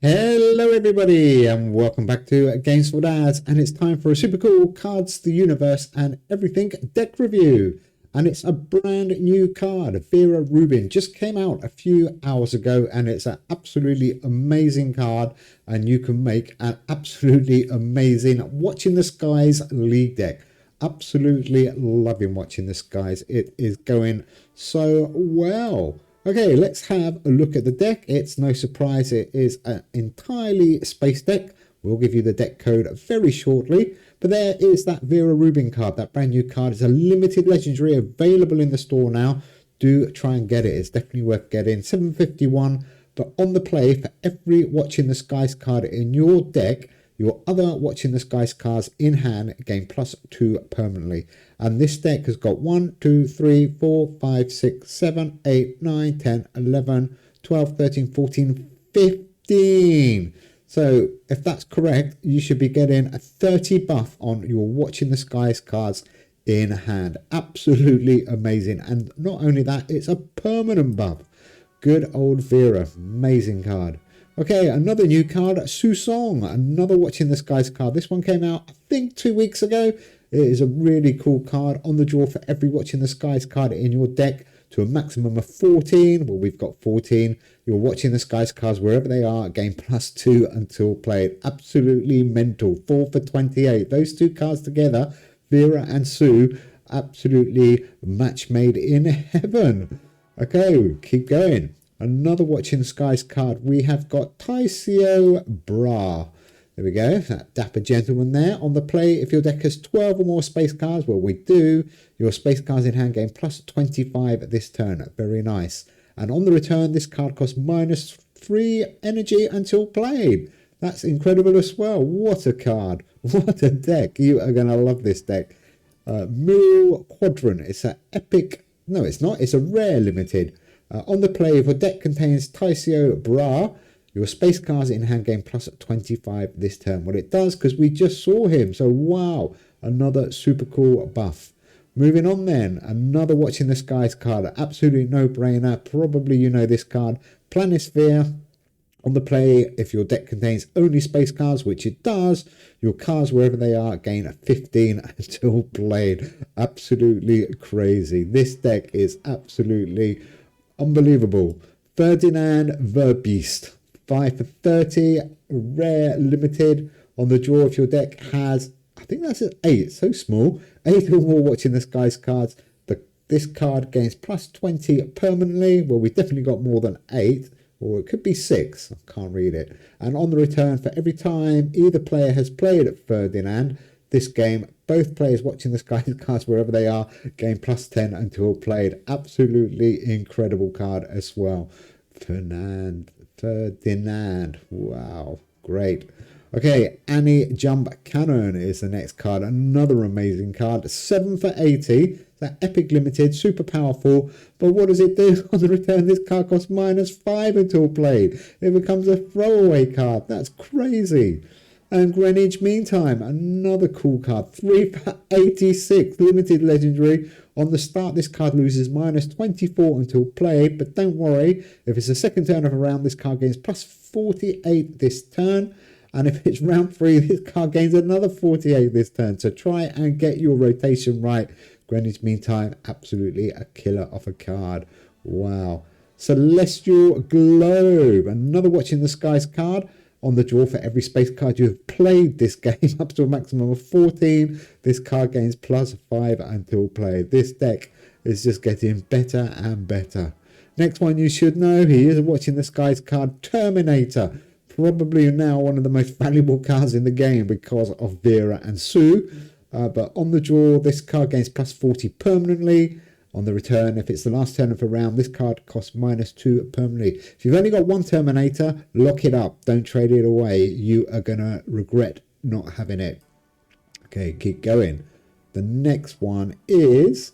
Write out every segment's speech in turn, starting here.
Hello everybody and welcome back to Games for Dads, and it's time for a super cool Cards, the Universe and Everything deck review. And it's a brand new card. Vera Rubin just came out a few hours ago, and it's an absolutely amazing card, and you can make an absolutely amazing Watching the Skies League deck. Absolutely loving Watching the Skies. It is going so well. Okay, let's have a look at the deck. It's no surprise it is an entirely space deck. We'll give you the deck code very shortly. But there is that Vera Rubin card. That brand new card is a limited legendary available in the store now. Do try and get it. It's definitely worth getting. 751. But on the play, for every Watching the Skies card in your deck, your other Watching the Skies cards in hand gain +2 permanently. And this deck has got 1, 2, 3, 4, 5, 6, 7, 8, 9, 10, 11, 12, 13, 14, 15. So if that's correct, you should be getting a 30 buff on your Watching the Skies cards in hand. Absolutely amazing. And not only that, it's a permanent buff. Good old Vera. Amazing card. Okay, another new card, Susong, another Watching the Skies card. This one came out, I think, 2 weeks ago. It is a really cool card. On the draw for every Watching the Skies card in your deck to a maximum of 14. Well, we've got 14. You're Watching the Skies cards wherever they are, gain +2 until played. Absolutely mental. 4 for 28. Those two cards together, Vera and Sue, absolutely match made in heaven. Okay, keep going. Another Watching the Skies card. We have got Taisio Bra. There we go. That dapper gentleman there. On the play, if your deck has 12 or more space cards, well, we do. Your space cards in hand gain +25 this turn. Very nice. And on the return, this card costs -3 energy until played. That's incredible as well. What a card. What a deck. You are going to love this deck. Mural Quadrant. It's an epic. No, it's not. It's a rare limited. On the play, if your deck contains Taisio Bra, your space cards in hand gain +25 this turn. Well, it does because we just saw him. So, wow, another super cool buff. Moving on then, another Watching the Skies card. Absolutely no-brainer. Probably you know this card. Planisphere. On the play, if your deck contains only space cards, which it does, your cards, wherever they are, gain 15 until played. Absolutely crazy. This deck is absolutely unbelievable. Ferdinand Verbeest. 5 for 30. Rare limited. On the draw, if your deck has, I think that's an 8. So small. 8 or more Watching the Skies cards. This card gains +20 permanently. Well, we've definitely got more than 8. Or it could be 6. I can't read it. And on the return, for every time either player has played at Ferdinand this game, both players Watching the Skies cards wherever they are gain +10 until played. Absolutely incredible card as well. Ferdinand. Wow, great. Okay, Annie Jump Cannon is the next card. Another amazing card. 7 for 80. That epic limited, super powerful. But what does it do on the return? This card costs -5 until played. It becomes a throwaway card. That's crazy. And Greenwich Meantime, another cool card. 3 for 86. Limited legendary. On the start, this card loses -24 until played. But don't worry. If it's the second turn of a round, this card gains +48 this turn. And if it's round 3, this card gains another 48 this turn. So try and get your rotation right. Greenwich Meantime, absolutely a killer of a card. Wow. Celestial Globe, another Watching the Skies card. On the draw, for every space card you have played this game up to a maximum of 14, this card gains +5 until played. This deck is just getting better and better. Next one you should know, he is a Watching the Skies card, Terminator. Probably now one of the most valuable cards in the game because of Vera and Sue. But on the draw, this card gains +40 permanently. On the return, if it's the last turn of a round, this card costs -2 permanently. If you've only got one Terminator, lock it up. Don't trade it away. You are going to regret not having it. Okay, keep going. The next one is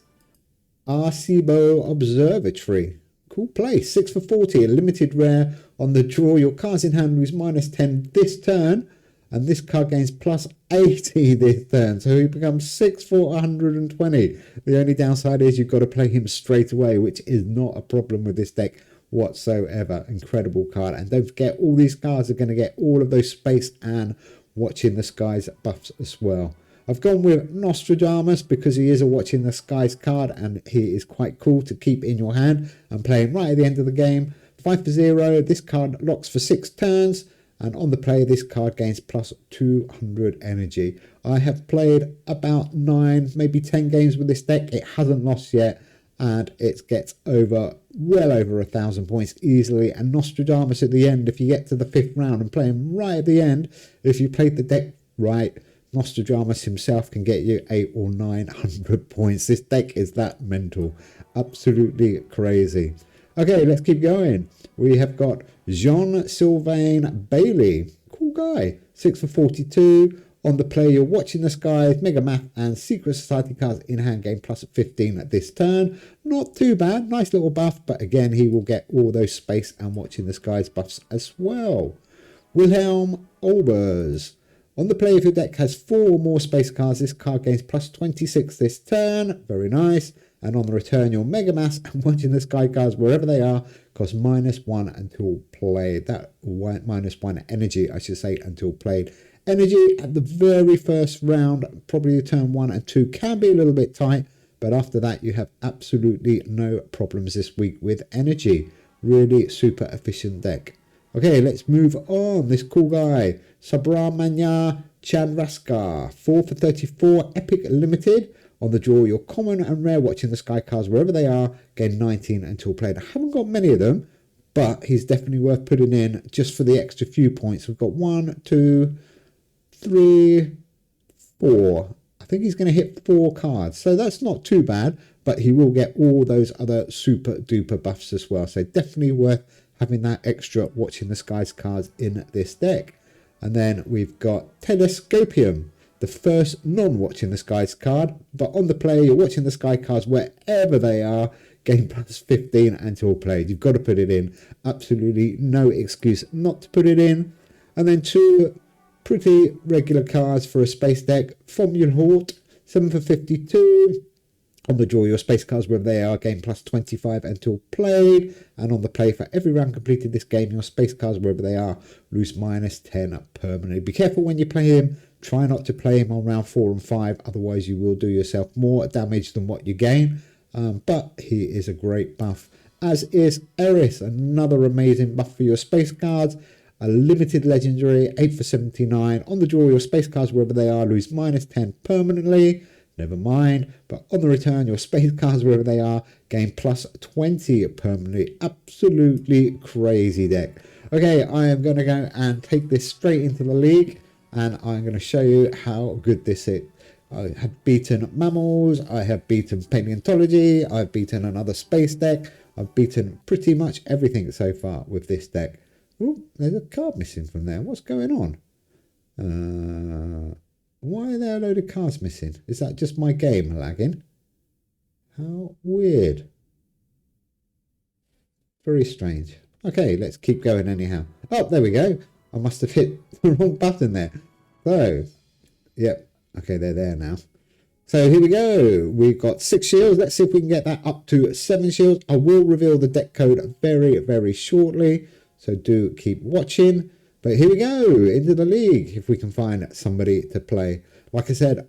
Arecibo Observatory. Cool play. 6 for 40. A limited rare. On the draw, your cards in hand lose -10 this turn. And this card gains +80 this turn. So he becomes 6 for 120. The only downside is you've got to play him straight away, which is not a problem with this deck whatsoever. Incredible card. And don't forget, all these cards are going to get all of those space and watching the skies buffs as well. I've gone with Nostradamus because he is a watching the skies card and he is quite cool to keep in your hand and playing right at the end of the game. 5 for 0. This card locks for 6 turns. And on the play, this card gains plus 200 energy. I have played about 9, maybe 10 games with this deck. It hasn't lost yet. And it gets well over 1,000 points easily. And Nostradamus at the end, if you get to the 5th round and play him right at the end, if you played the deck right, Nostradamus himself can get you 800 or 900 points. This deck is that mental. Absolutely crazy. Okay, let's keep going. We have got Jean-Sylvain Bailey. Cool guy. 6 for 42. On the play, you're watching the skies, Mega Math and Secret Society cards in hand, game plus 15 at this turn. Not too bad. Nice little buff. But again, he will get all those space and watching the skies buffs as well. Wilhelm Olbers. On the play, if your deck has 4 or more space cards, this card gains plus 26 this turn. Very nice. And on the return, your Mega Mass and watching the sky cards wherever they are cost -1 until played. That -1 energy, I should say, until played. Energy at the very first round, probably turn 1 and 2, can be a little bit tight. But after that, you have absolutely no problems this week with energy. Really super efficient deck. Okay, let's move on. This cool guy, Subramanya Chandraskar, 4 for 34, Epic Limited. On the draw, your common and rare watching the sky cards wherever they are, gain 19 until played. I haven't got many of them, but he's definitely worth putting in just for the extra few points. We've got 1, 2, 3, 4. I think he's going to hit 4 cards, so that's not too bad, but he will get all those other super duper buffs as well. So definitely worth having that extra watching the skies cards in this deck. And then we've got Telescopium, the first non-watching the skies card, but on the play, you're watching the sky cards wherever they are, gain plus 15 until played. You've got to put it in. Absolutely no excuse not to put it in. And then 2 pretty regular cards for a space deck. Formula Hort, 7 for 52. On the draw, your space cards wherever they are, gain plus 25 until played. And on the play, for every round completed this game, your space cards wherever they are, lose -10 permanently. Be careful when you play him. Try not to play him on round 4 and 5, otherwise you will do yourself more damage than what you gain. But he is a great buff, as is Eris, another amazing buff for your space cards. A limited legendary, 8 for 79. On the draw, your space cards wherever they are, lose -10 permanently. Never mind. But on the return, your space cards wherever they are, gain plus 20 permanently. Absolutely crazy deck. Okay, I am going to go and take this straight into the league. And I'm going to show you how good this is. I have beaten Mammals, I have beaten Paleontology, I've beaten another space deck. I've beaten pretty much everything so far with this deck. Oh, there's a card missing from there. What's going on? Why are there a load of cards missing? Is that just my game lagging? How weird. Very strange. Okay, let's keep going anyhow. Oh, there we go. I must have hit the wrong button there. So, yep. Okay, they're there now. So here we go. We've got 6 shields. Let's see if we can get that up to 7 shields. I will reveal the deck code very, very shortly. So do keep watching. But here we go. Into the league. If we can find somebody to play. Like I said,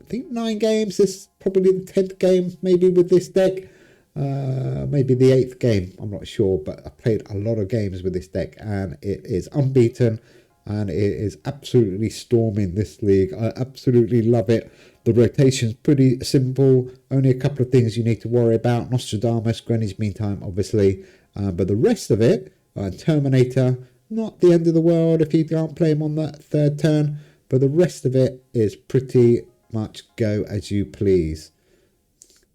I think 9 games. This is probably the 10th game maybe with this deck. Maybe the 8th game, I'm not sure, but I played a lot of games with this deck and it is unbeaten and it is absolutely storming this league. I absolutely love it. The rotation's pretty simple, only a couple of things you need to worry about. Nostradamus, Greenwich Mean Time, obviously, but the rest of it, Terminator, not the end of the world if you can't play him on that 3rd turn, but the rest of it is pretty much go as you please.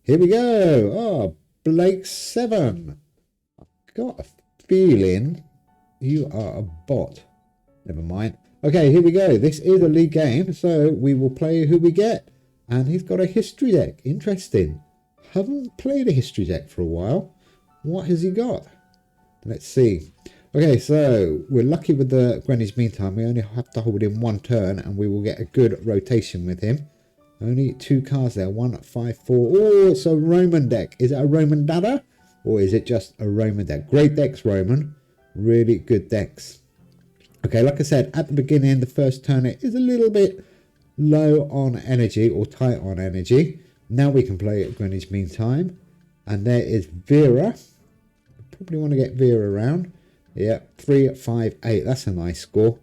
Here we go. Oh, Blake 7. I've got a feeling you are a bot. Never mind. Okay, here we go. This is a league game, so we will play who we get. And he's got a history deck. Interesting. Haven't played a history deck for a while. What has he got? Let's see. Okay, so we're lucky with the Greenwich Mean Time. We only have to hold him 1 turn and we will get a good rotation with him. Only 2 cards there. 1, 5, 4. Oh, it's a Roman deck. Is it a Roman Dada? Or is it just a Roman deck? Great decks, Roman. Really good decks. Okay, like I said, at the beginning, the first turn it is a little bit low on energy or tight on energy. Now we can play at Greenwich Mean Time. And there is Vera. Probably want to get Vera around. Yeah, 3, 5, 8. That's a nice score.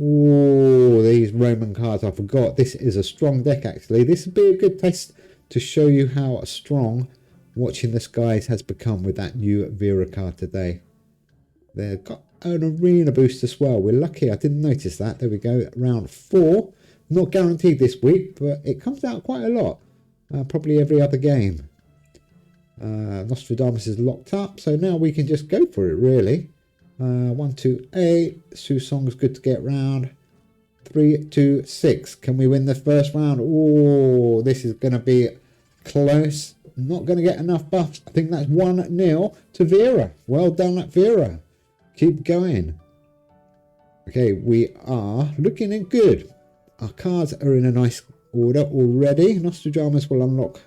Oh, these Roman cards, I forgot. This is a strong deck, actually. This would be a good test to show you how strong Watching the Skies has become with that new Vera card today. They've got an arena boost as well. We're lucky. I didn't notice that. There we go. Round 4. Not guaranteed this week, but it comes out quite a lot. Probably every other game. Nostradamus is locked up, so now we can just go for it, really. 1, 2, 8. Sue Song's good to get round. 3, 2, 6. Can we win the first round? Oh, this is going to be close. Not going to get enough buffs. I think that's 1-0 to Vera. Well done, Vera. Keep going. Okay, we are looking in good. Our cards are in a nice order already. Nostradamus will unlock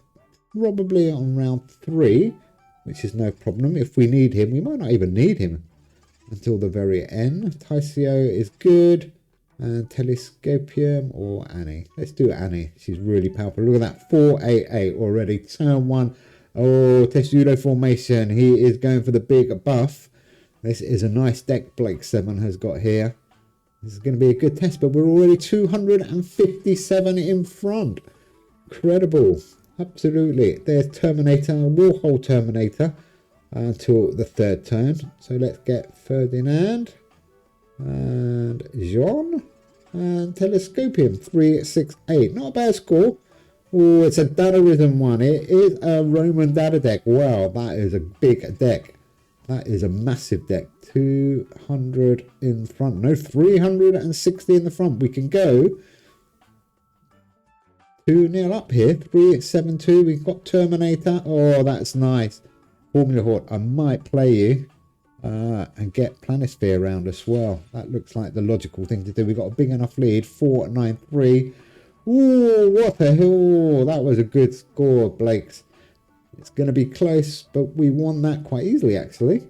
probably on round 3, which is no problem. If we need him, we might not even need him until the very end. Tycio is good. And Telescopium or Annie. Let's do Annie. She's really powerful. Look at that. 4-8-8 already. Turn 1. Oh, Testudo formation. He is going for the big buff. This is a nice deck Blake 7 has got here. This is going to be a good test, but we're already 257 in front. Incredible. Absolutely. There's Terminator, Warhol Terminator until the 3rd turn. So let's get Ferdinand and Jean and Telescopium. 3, 6, 8. Not a bad score. Oh, it's a Dadaism one. It is a Roman Dada deck. Wow, that is a big deck. That is a massive deck. 200 in front. No, 360 in the front. We can go 2-0 up here. 3-7-2. We've got Terminator. Oh, that's nice. Formula Horde. I might play you and get Planisphere around as well. That looks like the logical thing to do. We've got a big enough lead. 4-9-3. Oh, what the hell. That was a good score, Blake's. It's going to be close, but we won that quite easily, actually.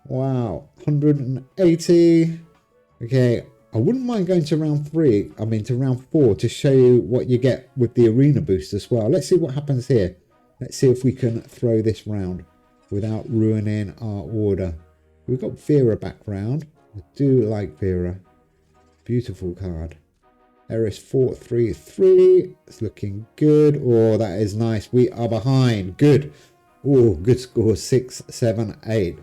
Wow. 180. Okay. I wouldn't mind going to round 3. I mean, to round 4 to show you what you get with the arena boost as well. Let's see what happens here. Let's see if we can throw this round without ruining our order. We've got Vera back round. I do like Vera. Beautiful card. Eris 4-3-3. It's looking good. Oh, that is nice. We are behind. Good. Oh, good score. 6-7-8. I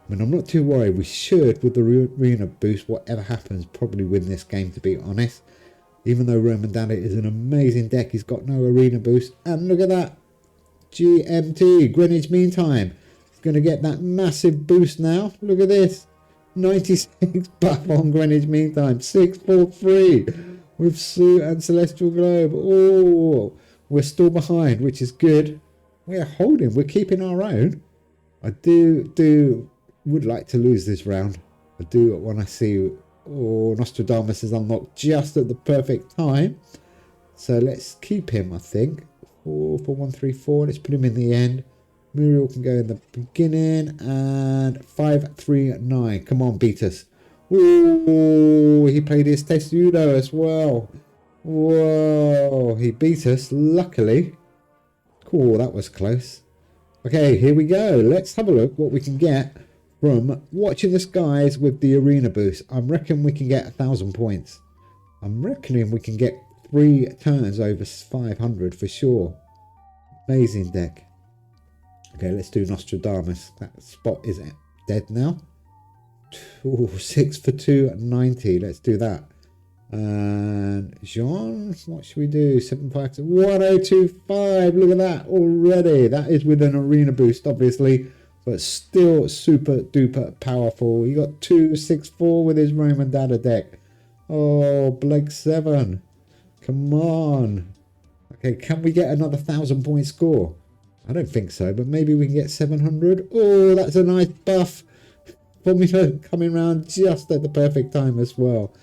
mean, I'm not too worried. We should, with the arena boost, whatever happens, probably win this game, to be honest. Even though Roman Dada is an amazing deck, he's got no arena boost. And look at that. GMT, Greenwich Mean Time. He's going to get that massive boost now. Look at this. 96 buff on Greenwich Mean Time. 6-4-3. With Sue and Celestial Globe. Oh, we're still behind, which is good. We're holding. We're keeping our own. I would like to lose this round. I do want to see. Oh, Nostradamus is unlocked just at the perfect time. So let's keep him, I think. 4-4-1-3-4. Let's put him in the end. Muriel can go in the beginning. And 5-3-9. Come on, beat us. Oh, he played his Testudo as well. Whoa, he beat us, luckily. Cool, that was close. Okay, here we go. Let's have a look what we can get from Watching the Skies with the arena boost. I reckon we can get 1,000 points. I'm reckoning we can get 3 turns over 500 for sure. Amazing deck. Okay, let's do Nostradamus. That spot is dead now. Ooh, 6 for 290. Let's do that. And Jean, what should we do? 7-5 to 1025. Look at that already. That is with an arena boost, obviously, but still super duper powerful. He got 2-6-4 with his Roman Dada deck. Oh, Blake 7. Come on. Okay, can we get another 1,000 point score? I don't think so, but maybe we can get 700. Oh, that's a nice buff. Formula coming round just at the perfect time as well.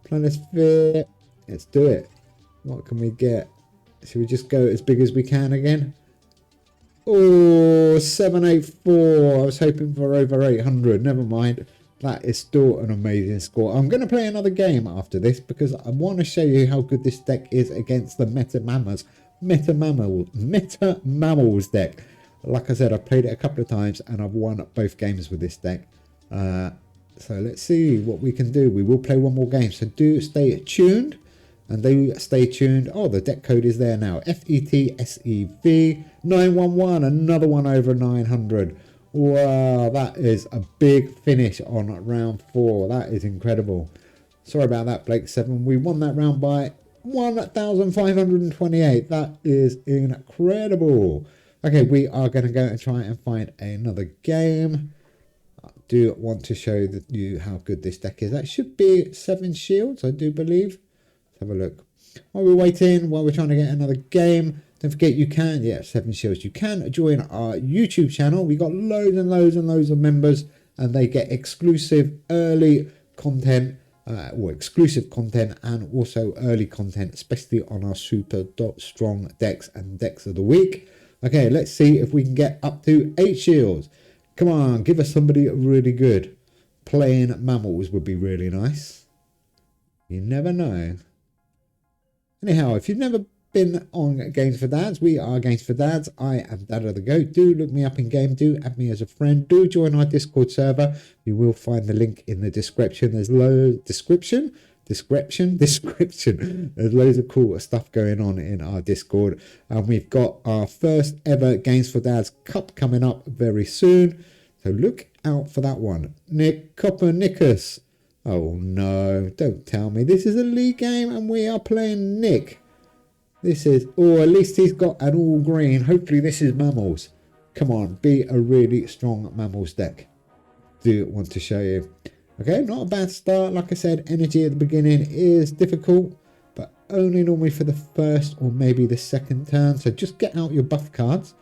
Planisphere. Let's do it. What can we get? Should we just go as big as we can again? Oh, 784. I was hoping for over 800. Never mind. That is still an amazing score. I'm going to play another game after this because I want to show you how good this deck is against the Meta Mammals deck. Like I said, I've played it a couple of times and I've won both games with this deck. So let's see what we can do. We will play one more game. So do stay tuned. And do stay tuned. Oh, the deck code is there now. FETSEV 911. Another one over 900. Wow, that is a big finish on round 4. That is incredible. Sorry about that, Blake 7. We won that round by 1,528. That is incredible. Okay, we are going to go and try and find another game. I do want to show you how good this deck is. That should be 7 shields, I do believe. Let's have a look. While we're waiting, while we're trying to get another game, don't forget you can, 7 shields. You can join our YouTube channel. We got loads and loads and loads of members, and they get exclusive early content, or exclusive content, and also early content, especially on our super strong decks and decks of the week. Okay, let's see if we can get up to 8 shields. Come on, give us somebody really good. Playing Mammals would be really nice. You never know. Anyhow, if you've never been on Games for Dads, we are Games for Dads. I am Dad of the Goat. Do look me up in game. Do add me as a friend. Do join our Discord server. You will find the link in the description. There's loads description. There's loads of cool stuff going on in our Discord, and we've got our first ever Games for Dads Cup coming up very soon. So look out for that one. Nick Copernicus. Oh no, don't tell me. This is a league game and we are playing Nick. This is, or at least he's got an all green. Hopefully this is Mammals. Come on, be a really strong Mammals deck. Do want to show you. Okay, not a bad start. Like I said, energy at the beginning is difficult, but only normally for the first or maybe the second turn. So just get out your buff cards.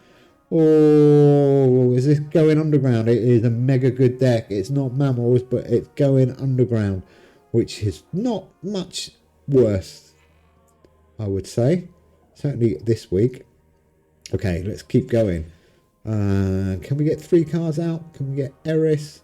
Oh, is this going underground? It is a mega good deck. It's not Mammals, but it's going underground, which is not much worse, I would say. Certainly this week. Okay, let's keep going. Can we get 3 cards out? Can we get Eris,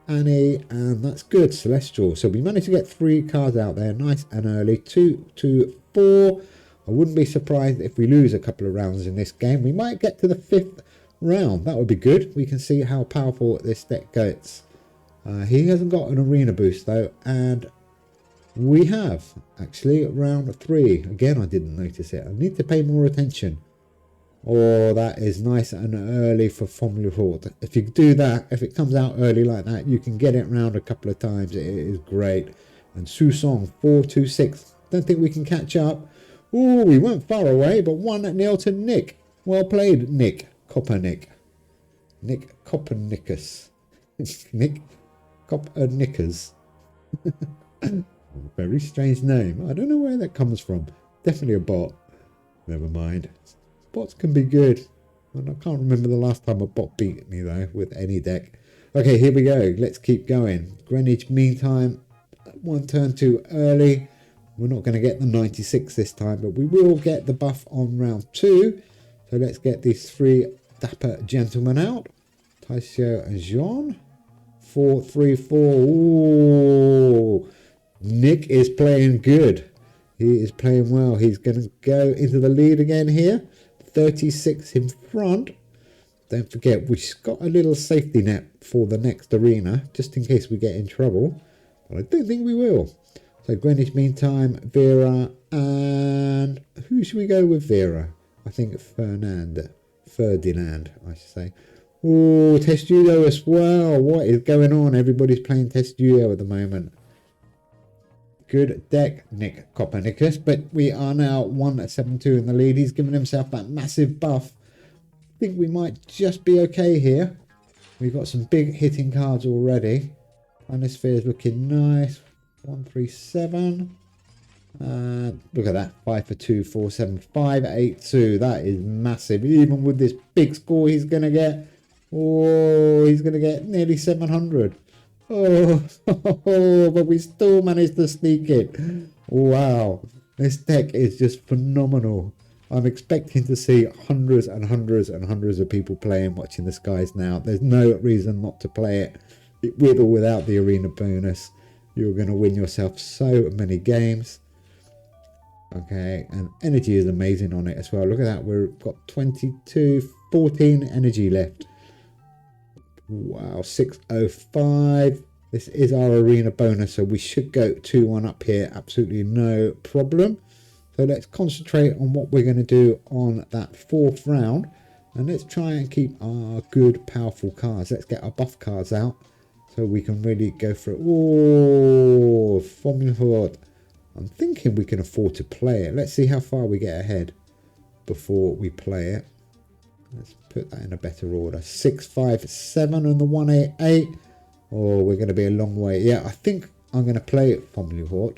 Annie, and that's good. Celestial. So we managed to get 3 cards out there, nice and early. 2, 2, 4. I wouldn't be surprised if we lose a couple of rounds in this game. We might get to the 5th round. That would be good. We can see how powerful this deck gets. He hasn't got an arena boost though, and we have actually round 3. Again, I didn't notice it. I need to pay more attention. Oh, that is nice and early for Formula Ford. If you do that, if it comes out early like that, you can get it round a couple of times. It is great. And Susong 4-2-6. Don't think we can catch up. Oh, we weren't far away, but 1-0 to Nick. Well played, Nick Copernic. Nick Copernicus. Nick Copernicus. Very strange name. I don't know where that comes from. Definitely a bot. Never mind. Bots can be good. I can't remember the last time a bot beat me though with any deck. Okay, here we go. Let's keep going. Greenwich Mean Time. 1 turn too early. We're not going to get the 96 this time, but we will get the buff on round 2. So let's get these 3 dapper gentlemen out. Taisio and Jean. 4-3-4. Ooh. Nick is playing good. He is playing well. He's going to go into the lead again here. 36 in front. Don't forget, we've got a little safety net for the next arena, just in case we get in trouble. But I don't think we will. So Greenwich Mean Time, Vera, and who should we go with Vera? I think Ferdinand, I should say. Oh, Testudo as well. What is going on? Everybody's playing Testudo at the moment. Good deck, Nick Copernicus, but we are now 1-7-2 in the lead. He's given himself that massive buff. I think we might just be okay here. We've got some big hitting cards already. Planisphere is looking nice. 1-3-7. Look at that. 5-2, 4-7, 5-8-2. That is massive. Even with this big score he's going to get. Oh, he's going to get nearly 700. Oh, but we still managed to sneak it. Wow. This deck is just phenomenal. I'm expecting to see hundreds and hundreds and hundreds of people playing Watching the Skies now. There's no reason not to play it with or without the arena bonus. You're going to win yourself so many games. Okay, and energy is amazing on it as well. Look at that, we've got 14 energy left. Wow, 605. This is our arena bonus, so we should go 2-1 up here, absolutely no problem. So let's concentrate on what we're going to do on that fourth round, and let's try and keep our good powerful cards. Let's get our buff cards out so we can really go for it. Oh, Formula. I'm thinking we can afford to play it. Let's see how far we get ahead before we play it. Let's put that in a better order. 657 on the 188. Oh, we're going to be a long way. Yeah, I think I'm going to play it Formula.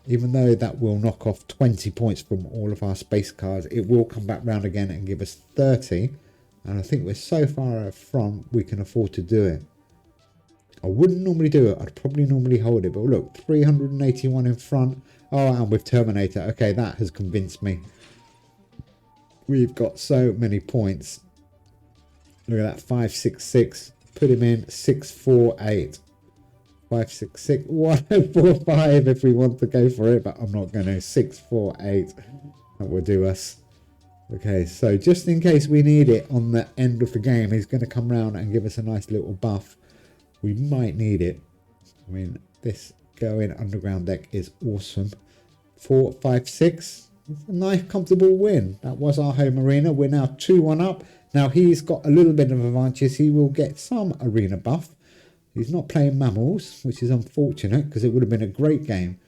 Even though that will knock off 20 points from all of our space cards, it will come back round again and give us 30. And I think we're so far up front, we can afford to do it. I wouldn't normally do it. I'd probably normally hold it. But look, 381 in front. Oh, and with Terminator. Okay, that has convinced me. We've got so many points. Look at that, 566. Put him in 648. 566. 145 if we want to go for it, but I'm not going to. 648. That will do us. Okay, so just in case we need it on the end of the game, he's going to come round and give us a nice little buff. We might need it. I mean, this going underground deck is awesome. 456. It's a nice, comfortable win. That was our home arena. We're now 2-1 up. Now he's got a little bit of advantage. He will get some arena buff. He's not playing mammals, which is unfortunate because it would have been a great game.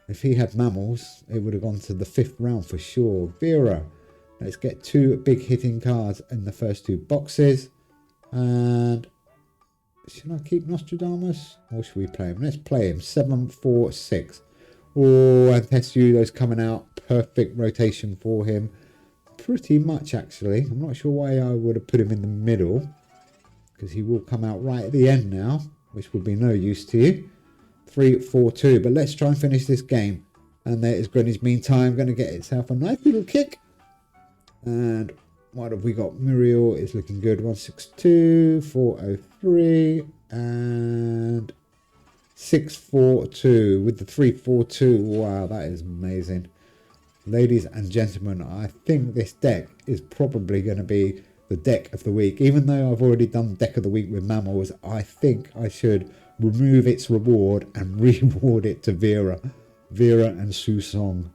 If he had mammals, it would have gone to the 5th round for sure. Vera. Let's get 2 big hitting cards in the first 2 boxes. And should I keep Nostradamus or should we play him? Let's play him. 746. Oh, and Testudo's coming out. Perfect rotation for him. Pretty much, actually. I'm not sure why I would have put him in the middle, because he will come out right at the end now, which will be no use to you. 3-4-2. But let's try and finish this game. And there is Greenwich Mean Time. Going to get itself a nice little kick. And what have we got? Muriel is looking good. 162, 403, and 642 with the 342. Wow, that is amazing. Ladies and gentlemen, I think this deck is probably going to be the deck of the week. Even though I've already done deck of the week with mammals, I think I should remove its reward and reward it to Vera. Vera and Susong.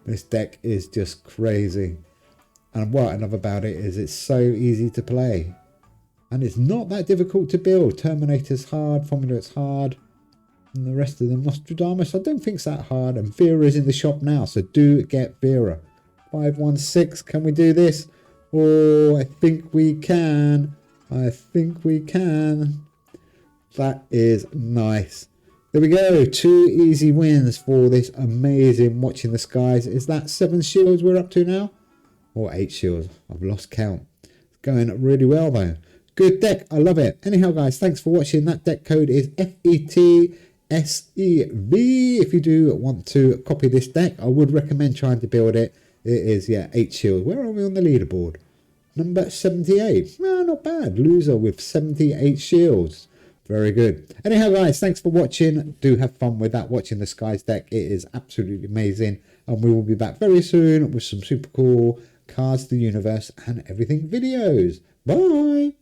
This deck is just crazy. And what I love about it is it's so easy to play. And it's not that difficult to build. Terminator's hard, Formula's hard. And the rest of them, Nostradamus, I don't think it's that hard. And Vera is in the shop now, so do get Vera. 516, can we do this? Oh, I think we can. I think we can. That is nice. There we go. 2 easy wins for this amazing Watching the Skies. Is that 7 shields we're up to now? Or 8 shields. I've lost count. It's going really well though. Good deck. I love it. Anyhow, guys, thanks for watching. That deck code is FETSEV. If you do want to copy this deck, I would recommend trying to build it. It is, yeah, 8 shields. Where are we on the leaderboard? Number 78. No, not bad. Loser with 78 shields. Very good. Anyhow, guys, thanks for watching. Do have fun with that Watching the Skies deck. It is absolutely amazing. And we will be back very soon with some super cool Cards to the Universe and Everything videos. Bye.